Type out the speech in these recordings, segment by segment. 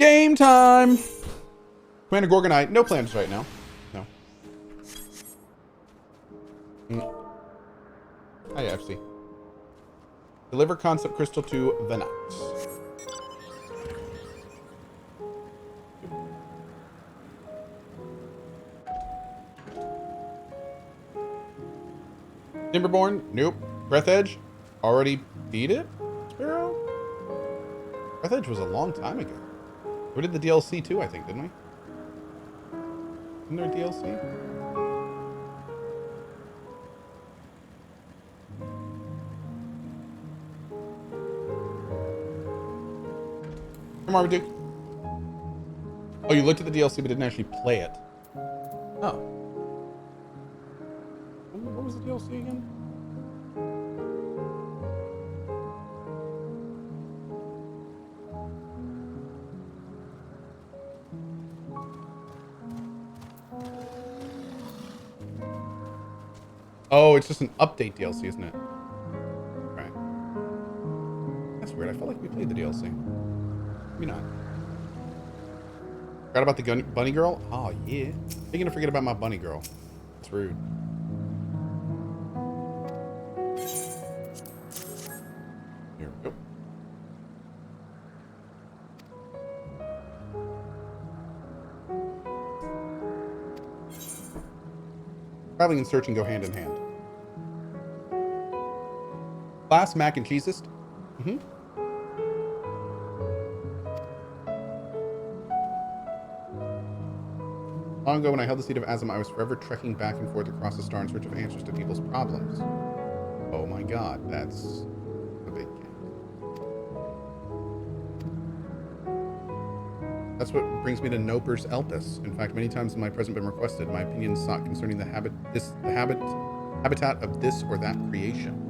Game time! Commander Gorgonite, no plans right now. No. Hi, FC. Deliver concept crystal to Venax. Timberborn, nope. Breath Edge, already beat it? Sparrow? Breath Edge was a long time ago. We did the DLC too, I think, didn't we? Isn't there a DLC? Hey, Marmaduke. Oh, you looked at the DLC but didn't actually play it. Oh. What was the DLC again? Oh, it's just an update DLC, isn't it? Right. That's weird. I felt like we played the DLC. Maybe not. Forgot about the bunny girl? Oh, yeah. How are you gonna forget about my bunny girl? That's rude. Here we go. Traveling and searching go hand in hand. Class mac and cheesist. Long ago, when I held the seat of Azim, I was forever trekking back and forth across the star in search of answers to people's problems. Oh my god, that's a big game. That's what brings me to Noper's Elpis. In fact, many times in my present been requested my opinions sought concerning the habitat of this or that creation.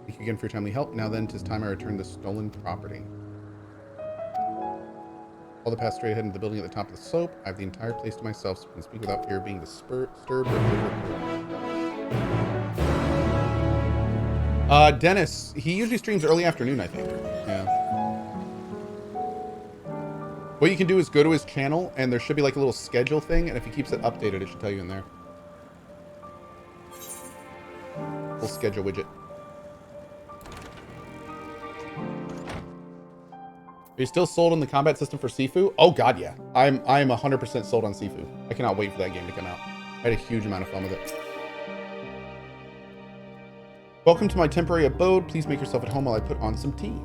Thank you again for your timely help. Now then, 'tis time I return the stolen property. All the path straight ahead into the building at the top of the slope. I have the entire place to myself, so I can speak without fear of being disturbed. Dennis, he usually streams early afternoon, I think. Yeah. What you can do is go to his channel, and there should be like a little schedule thing, and if he keeps it updated, it should tell you in there. Little schedule widget. Are you still sold on the combat system for Sifu? Oh god, yeah. I am 100% sold on Sifu. I cannot wait for that game to come out. I had a huge amount of fun with it. Welcome to my temporary abode. Please make yourself at home while I put on some tea.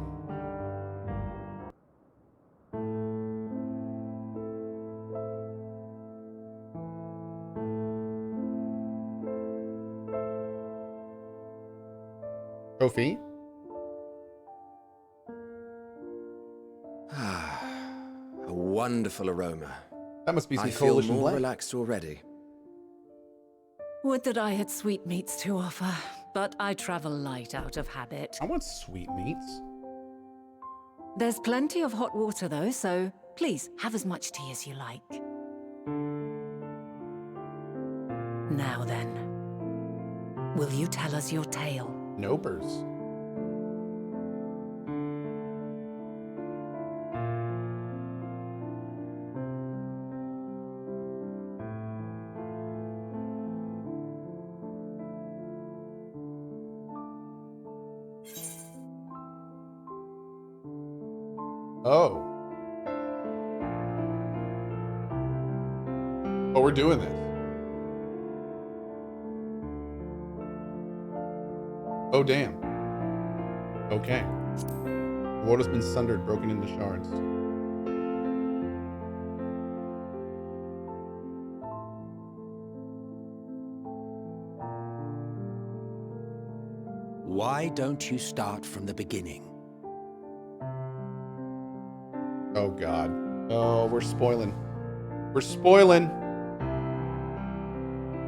Trophy? A wonderful aroma. That must be some I feel coalition more blend. relaxed already. Would that I had sweetmeats to offer, but I travel light out of habit. I want sweetmeats. There's plenty of hot water though, so please have as much tea as you like. Now then, will you tell us your tale? Nopers. Oh. Oh, we're doing this. Oh, damn. Okay. The world has been sundered, broken into shards. Why don't you start from the beginning? Oh, God. Oh, we're spoiling. We're spoiling.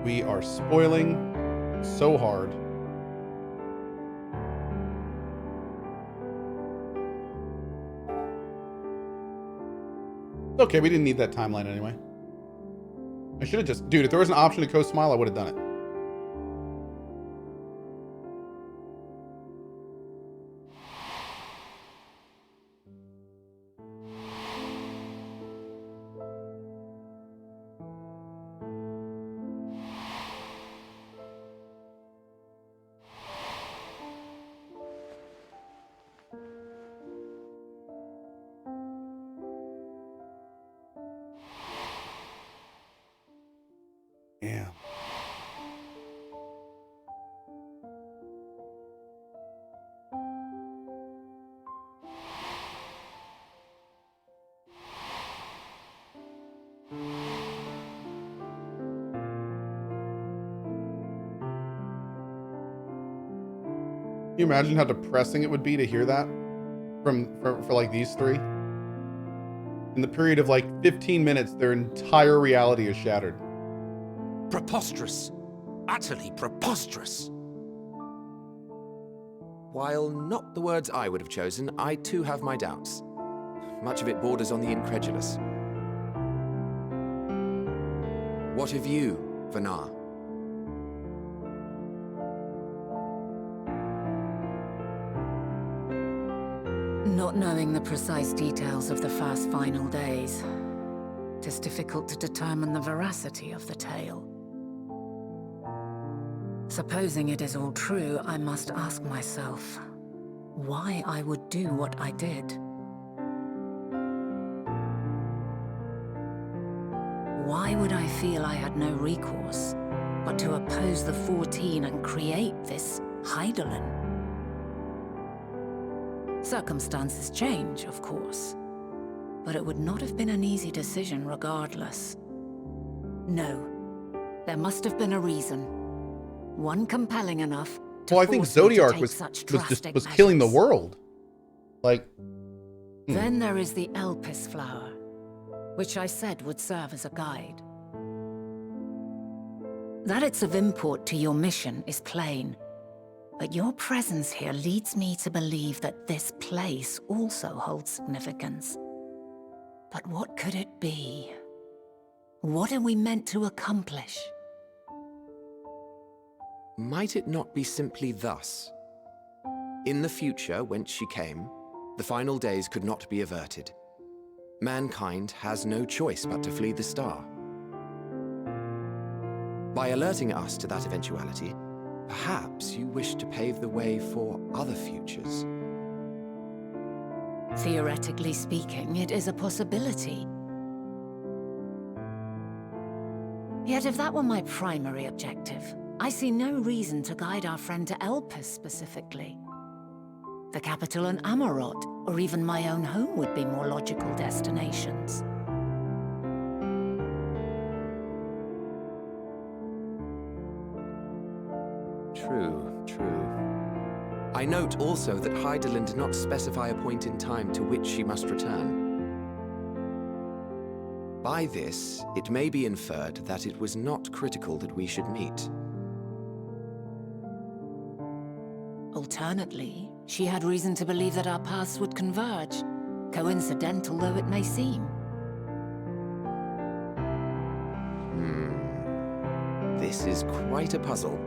We are spoiling so hard. It's okay, we didn't need that timeline anyway. I should have just... Dude, if there was an option to Cohh Smile, I would have done it. Yeah. Can you imagine how depressing it would be to hear that for like these three? In the period of like 15 minutes, their entire reality is shattered. Preposterous. Utterly preposterous. While not the words I would have chosen, I too have my doubts. Much of it borders on the incredulous. What of you, Vanar? Not knowing the precise details of the first final days, it is difficult to determine the veracity of the tale. Supposing it is all true, I must ask myself why I would do what I did. Why would I feel I had no recourse but to oppose the 14 and create this Hydaelyn? Circumstances change, of course, but it would not have been an easy decision regardless. No, there must have been a reason. One compelling enough to Well, I think force me to Zodiark take was such just drastic was killing the measures. world. Like, Then there is the Elpis flower, which I said would serve as a guide. That it's of import to your mission is plain, but your presence here leads me to believe that this place also holds significance. But what could it be? What are we meant to accomplish? Might it not be simply thus? In the future, whence she came, the final days could not be averted. Mankind has no choice but to flee the star. By alerting us to that eventuality, perhaps you wish to pave the way for other futures. Theoretically speaking, it is a possibility. Yet if that were my primary objective, I see no reason to guide our friend to Elpis specifically. The capital in Amarot, or even my own home would be more logical destinations. True. I note also that Hydaelyn did not specify a point in time to which she must return. By this, it may be inferred that it was not critical that we should meet. Alternately, she had reason to believe that our paths would converge, coincidental though it may seem. This is quite a puzzle,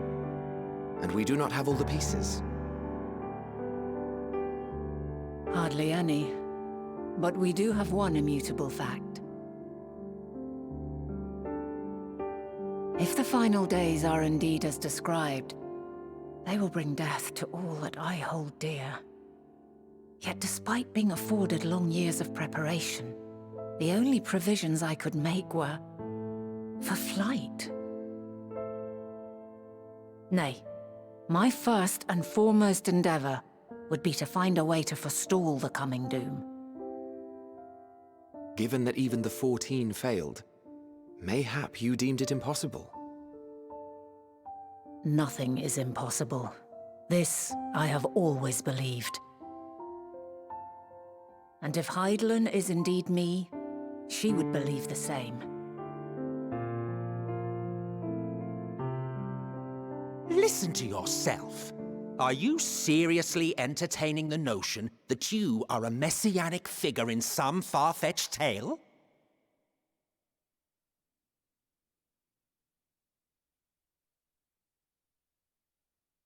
and we do not have all the pieces. Hardly any, but we do have one immutable fact. If the final days are indeed as described, they will bring death to all that I hold dear. Yet despite being afforded long years of preparation, the only provisions I could make were for flight. Nay, my first and foremost endeavor would be to find a way to forestall the coming doom. Given that even the 14 failed, mayhap you deemed it impossible. Nothing is impossible. This I have always believed. And if Hydaelyn is indeed me, she would believe the same. Listen to yourself. Are you seriously entertaining the notion that you are a messianic figure in some far-fetched tale?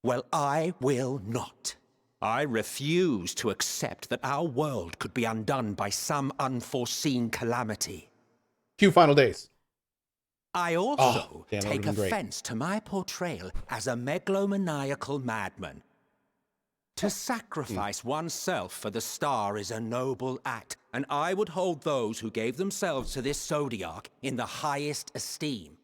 Well, I will not. I refuse to accept that our world could be undone by some unforeseen calamity. Cue Final Days. I also damn, that take would've been great. offense to my portrayal as a megalomaniacal madman. To sacrifice oneself for the star is a noble act, and I would hold those who gave themselves to this zodiac in the highest esteem.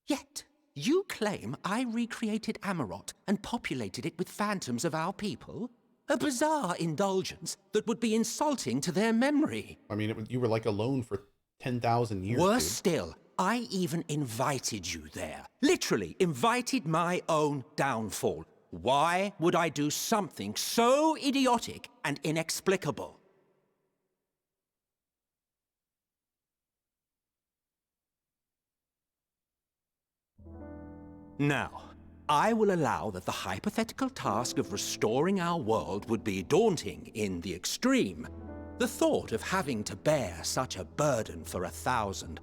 Yet, you claim I recreated Amarot and populated it with phantoms of our people? A bizarre indulgence that would be insulting to their memory. I mean, you were like alone for 10,000 years. Worse Dude. still, I even invited you there. Literally invited my own downfall. Why would I do something so idiotic and inexplicable? Now, I will allow that the hypothetical task of restoring our world would be daunting in the extreme. The thought of having to bear such a burden for 1,000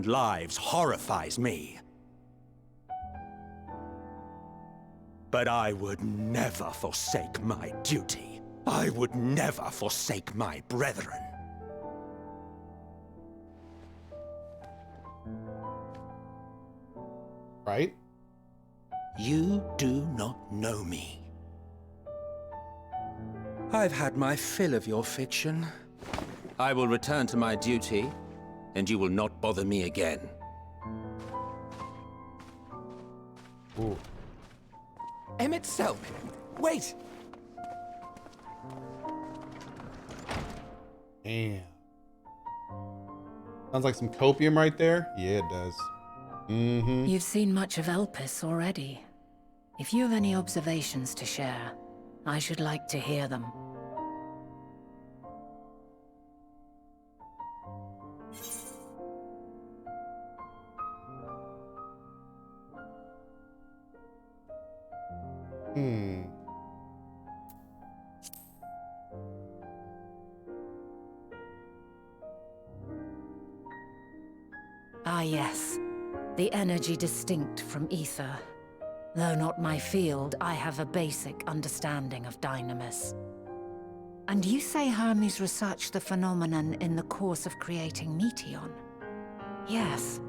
lives horrifies me. But I would never forsake my duty. I would never forsake my brethren. Right? You do not know me. I've had my fill of your fiction. I will return to my duty, and you will not bother me again. Ooh. Emmett Selk, wait! Damn. Sounds like some copium right there. Yeah, it does. Mm-hmm. You've seen much of Elpis already. If you have any observations to share, I should like to hear them. Ah, yes. The energy distinct from ether. Though not my field, I have a basic understanding of dynamis. And you say Hermes researched the phenomenon in the course of creating Meteon? Yes.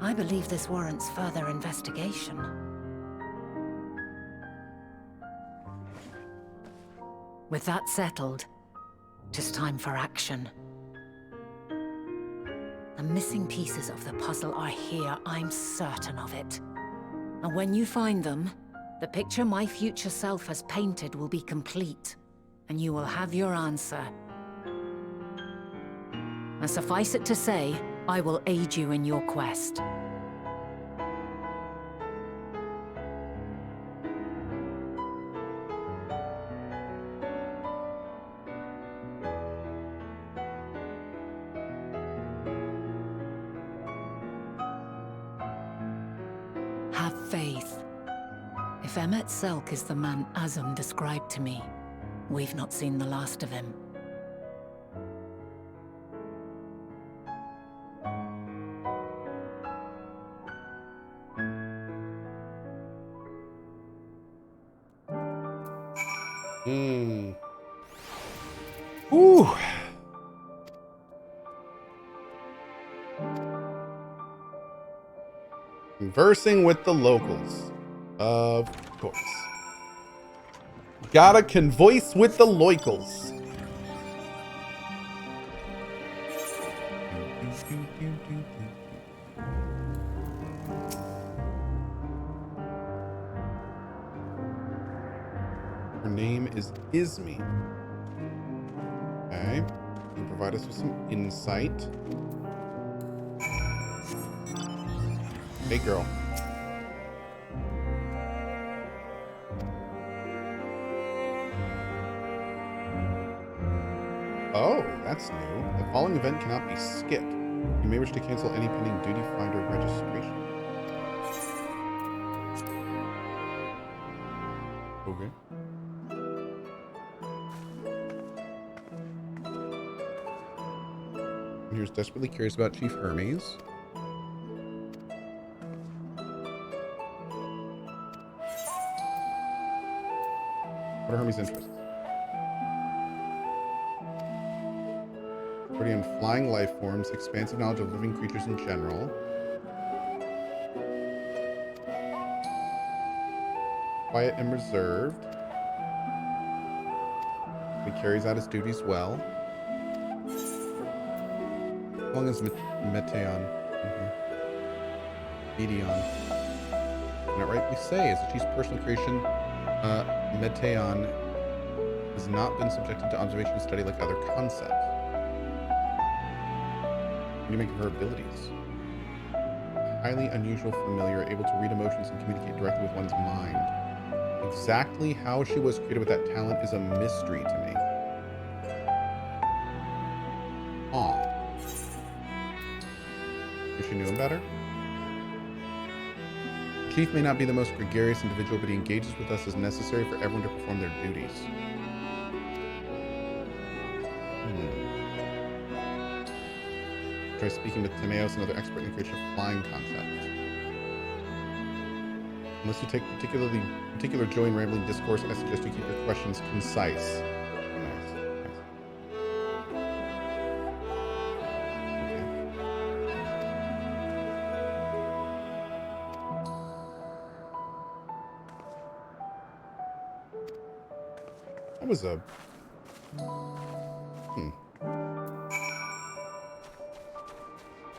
I believe this warrants further investigation. With that settled, tis time for action. The missing pieces of the puzzle are here, I'm certain of it. And when you find them, the picture my future self has painted will be complete, and you will have your answer. And suffice it to say, I will aid you in your quest. Have faith. If Emmett Selk is the man Azum described to me, we've not seen the last of him. Ooh. Conversing with the locals. Of course. Gotta convoice with the locals. Her name is Ismi. Okay. And provide us with some insight. Hey, girl. Oh, that's new. The following event cannot be skipped. You may wish to cancel any pending duty finder registration. Okay. And here's desperately curious about Chief Hermes. What are Hermes' interests? Study on flying life forms, expansive knowledge of living creatures in general. Quiet and reserved. He carries out his duties well. As long as Meteon. Meteon. Can I rightly say, as the chief's personal creation, Meteon has not been subjected to observation and study like other concepts. What do you make of her abilities? Highly unusual familiar, able to read emotions and communicate directly with one's mind. Exactly how she was created with that talent is a mystery to me. Aw. Wish you knew him better? The chief may not be the most gregarious individual, but he engages with us as necessary for everyone to perform their duties. Try speaking with Timaios, another expert in the creation of flying concepts. Unless you take particular joy in rambling discourse, I suggest you keep your questions concise. Nice. Okay. That was a...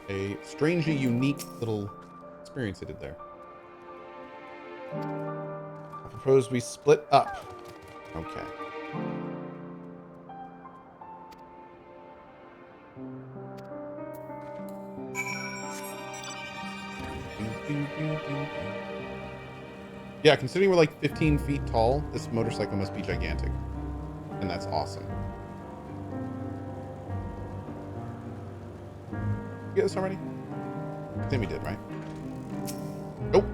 a strangely unique little experience I did there. I propose we split up. Okay. Yeah, considering we're like 15 feet tall, this motorcycle must be gigantic. And that's awesome. Get this already? I think we did, right? Nope.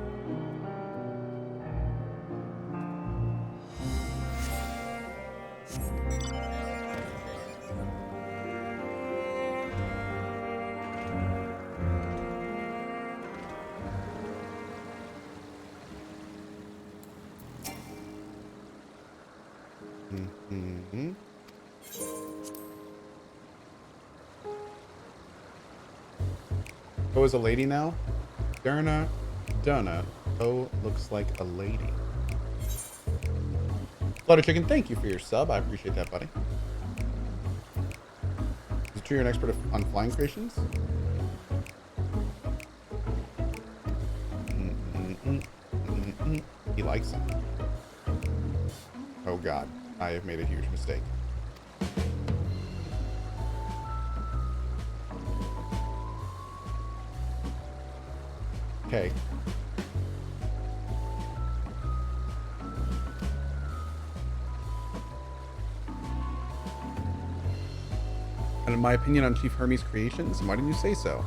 Oh, is a lady now? Donna. Oh, looks like a lady. Flutter Chicken, thank you for your sub. I appreciate that, buddy. Is it true you're an expert on flying creations? He likes them. Oh god, I have made a huge mistake. Okay. And in my opinion on Chief Hermes' creations, why didn't you say so?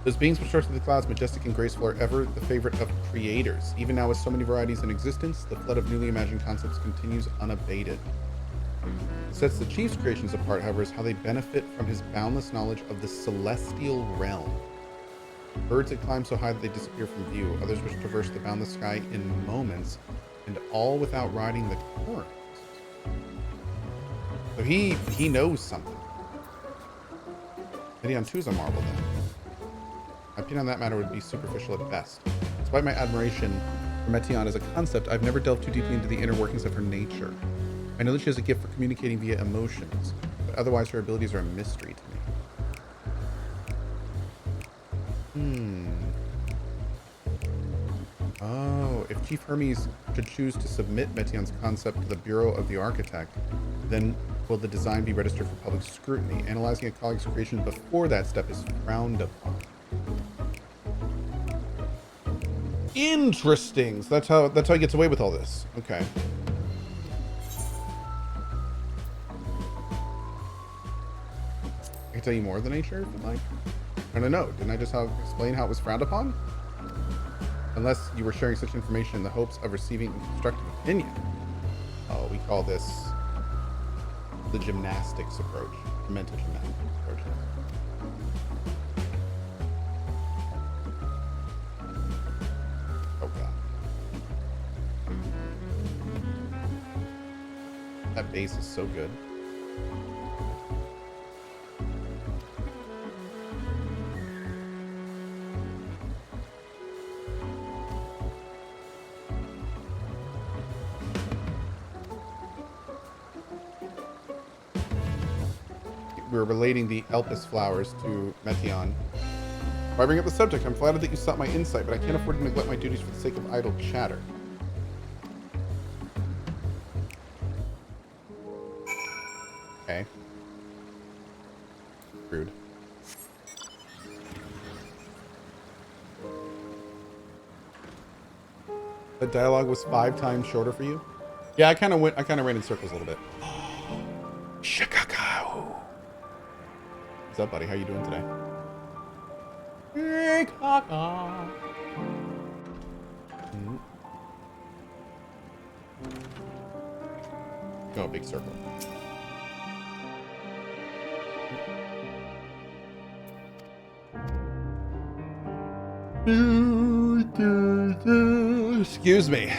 Those beings which soar through the clouds, majestic and graceful, are ever the favorite of creators. Even now, with so many varieties in existence, the flood of newly imagined concepts continues unabated. What sets the Chief's creations apart, however, is how they benefit from his boundless knowledge of the celestial realm. Birds that climb so high that they disappear from view, others which traverse the boundless sky in moments, and all without riding the current. So he knows something. Meteon 2 is a marvel then. My opinion on that matter would be superficial at best. Despite my admiration for Meteon as a concept, I've never delved too deeply into the inner workings of her nature. I know that she has a gift for communicating via emotions, but otherwise her abilities are a mystery to me. Oh, if Chief Hermes should choose to submit Meteon's concept to the Bureau of the Architect, then will the design be registered for public scrutiny? Analyzing a colleague's creation before that step is frowned upon. Interesting. So that's how he gets away with all this. Okay. I can tell you more of the nature if you'd like. I don't know. Didn't I just explain how it was frowned upon? Unless you were sharing such information in the hopes of receiving a constructive opinion. Oh, we call this the gymnastics approach. The mental gymnastics approach. Oh, God. That base is so good. We're relating the Elpis flowers to Meteon. Why bring up the subject? I'm flattered that you sought my insight, but I can't afford to neglect my duties for the sake of idle chatter. Okay. Rude. The dialogue was 5 times shorter for you? Yeah, I kind of ran in circles a little bit. Chicago. What's up, buddy? How you doing today? Chicago. Oh, big circle. Excuse me.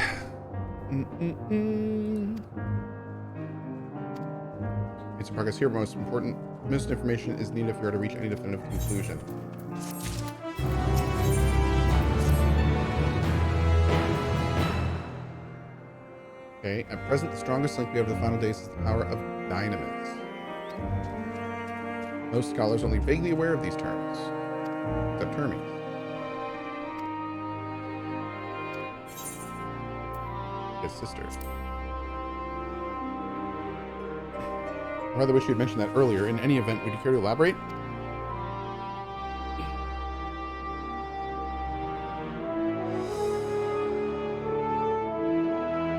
It's progress here. Most information is needed if you are to reach any definitive conclusion. Okay, at present, the strongest link we have to the final days is the power of Dynamis. Most scholars are only vaguely aware of these terms, except Hermes. His sister. I rather wish you had mentioned that earlier. In any event, would you care to elaborate?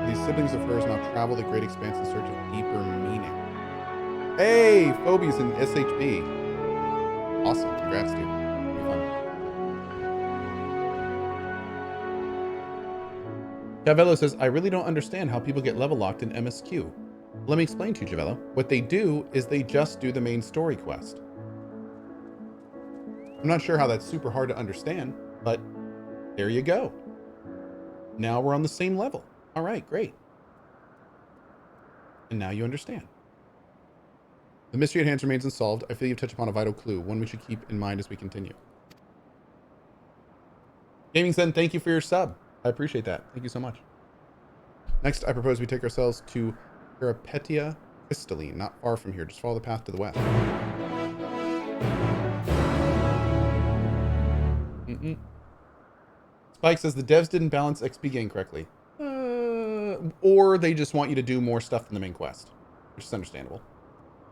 These siblings of hers now travel the great expanse in search of deeper meaning. Hey, Phobe's in SHB. Awesome. Congrats, dude. Pretty fun. Javello says, I really don't understand how people get level locked in MSQ. Let me explain to you, Javello. What they do is they just do the main story quest. I'm not sure how that's super hard to understand, but there you go. Now we're on the same level. All right, great. And now you understand. The mystery at hand remains unsolved. I feel you've touched upon a vital clue, one we should keep in mind as we continue. Gaming Zen, thank you for your sub. I appreciate that. Thank you so much. Next, I propose we take ourselves to Peripeteia Krystalline, not far from here. Just follow the path to the west. Spike says the devs didn't balance XP gain correctly. Or they just want you to do more stuff than the main quest, which is understandable.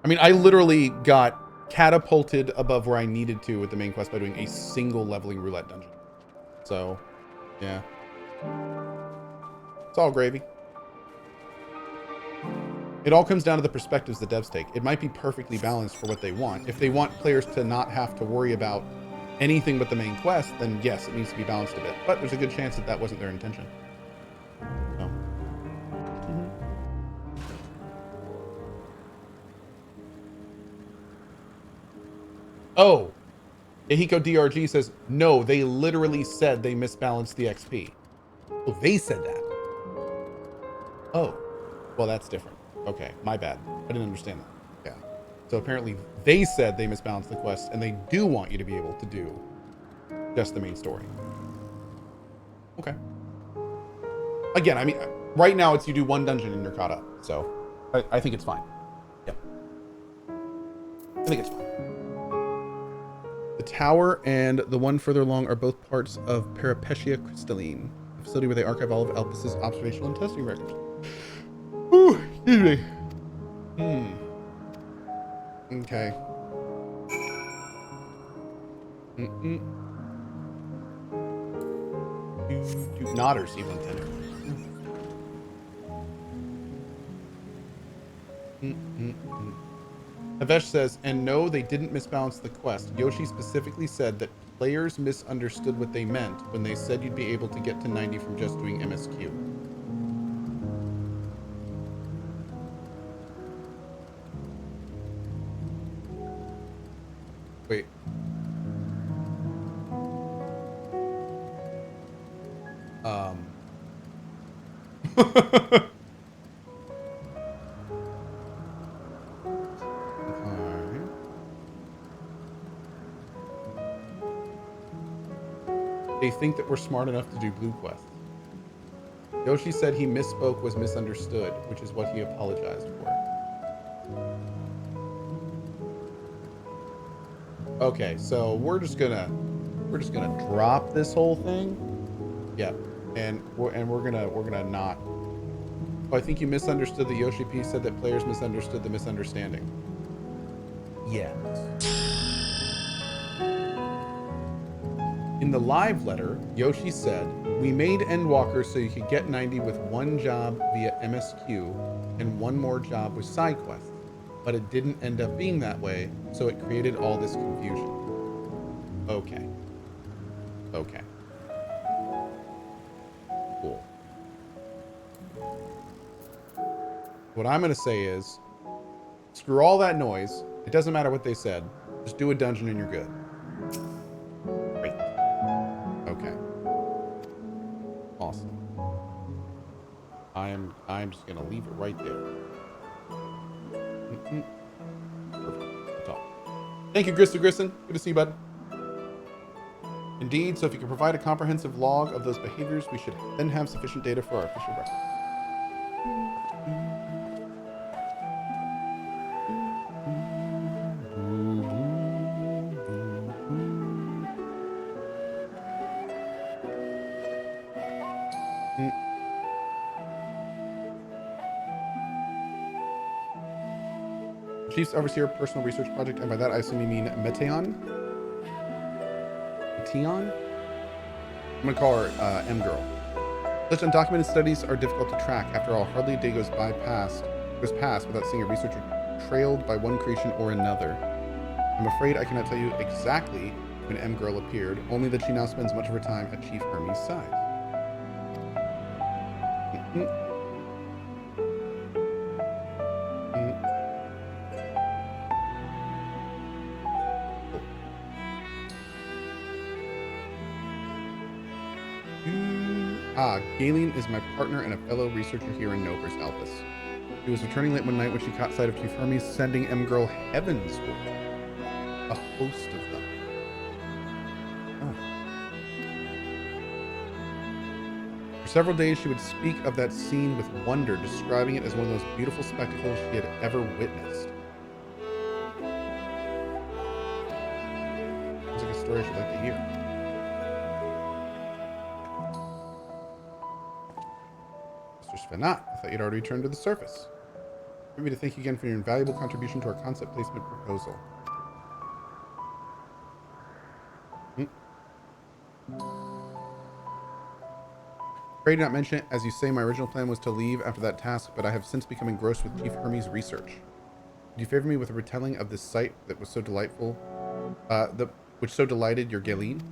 I mean, I literally got catapulted above where I needed to with the main quest by doing a single leveling roulette dungeon. So, yeah. It's all gravy. It all comes down to the perspectives the devs take. It might be perfectly balanced for what they want. If they want players to not have to worry about anything but the main quest, then yes, it needs to be balanced a bit. But there's a good chance that that wasn't their intention. So. Oh, Yahiko DRG says, no, they literally said they misbalanced the XP. Oh, they said that. Oh, well, that's different. Okay, my bad. I didn't understand that. Yeah. So apparently they said they misbalanced the quest, and they do want you to be able to do just the main story. Okay. Again, I mean, right now it's you do one dungeon and you're caught up. So I think it's fine. Yep. I think it's fine. The tower and the one further along are both parts of Peripeteia Krystalline, a facility where they archive all of Elpis's observational and testing records. Ooh, excuse me. Okay. Nodders, evil intended. Havesh says, and no, they didn't misbalance the quest. Yoshi specifically said that players misunderstood what they meant when they said you'd be able to get to 90 from just doing MSQ. Wait. They think that we're smart enough to do blue quests. Yoshi said he misspoke, was misunderstood, which is what he apologized for. Okay, so we're just gonna drop this whole thing. Yep, and we're gonna not. Oh, I think you misunderstood. The Yoshi P said that players misunderstood the misunderstanding. Yes. In the live letter, Yoshi said, "We made Endwalker so you could get 90 with one job via MSQ and one more job with side quests, but it didn't end up being that way, so it created all this confusion." Okay. Okay. Cool. What I'm going to say is, screw all that noise. It doesn't matter what they said. Just do a dungeon and you're good. Great. Okay. Awesome. I'm just going to leave it right there. Perfect. That's all. Thank you, Grisson. Good to see you, bud. Indeed, so if you can provide a comprehensive log of those behaviors, we should then have sufficient data for our official record. Chief's Overseer Personal Research Project, and by that I assume you mean Meteon? Meteon? I'm gonna call her M-Girl. Such undocumented studies are difficult to track. After all, hardly a day goes past without seeing a researcher trailed by one creation or another. I'm afraid I cannot tell you exactly when M-Girl appeared, only that she now spends much of her time at Chief Hermes' side. Galen is my partner and a fellow researcher here in Novers, Elpis. He was returning late one night when she caught sight of Chief Hermes sending M-Girl heavensward. A host of them. Oh. For several days she would speak of that scene with wonder, describing it as one of those beautiful spectacles she had ever witnessed. Sounds like a story she'd like to hear. Not. I thought you'd already returned to the surface. Let me to thank you again for your invaluable contribution to our concept placement proposal. Afraid not mention it, as you say, my original plan was to leave after that task, but I have since become engrossed with Chief Hermes' research. Would you favor me with a retelling of this site that was so delightful, which so delighted your Galen?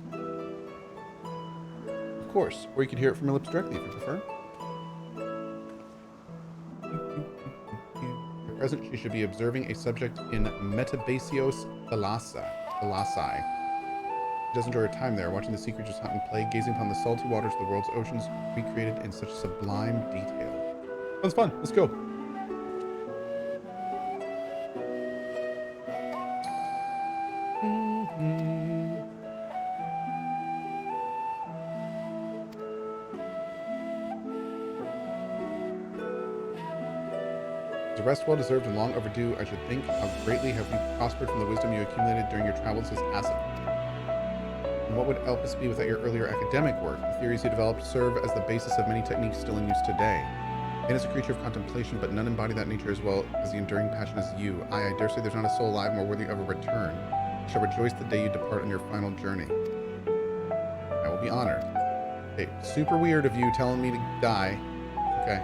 Of course, or you could hear it from my lips directly if you prefer. At present, she should be observing a subject in Metabaseos Thalassae. She does enjoy her time there, watching the sea creatures hunt and play, gazing upon the salty waters of the world's oceans recreated in such sublime detail. Sounds fun. Let's go. The rest well deserved and long overdue, I should think. How greatly have you prospered from the wisdom you accumulated during your travels as Asip. And what would Elpis be without your earlier academic work? The theories you developed serve as the basis of many techniques still in use today. Man is a creature of contemplation, but none embody that nature as well as the enduring passion as you. I dare say there's not a soul alive more worthy of a return. I shall rejoice the day you depart on your final journey. I will be honored. Okay, super weird of you telling me to die. Okay.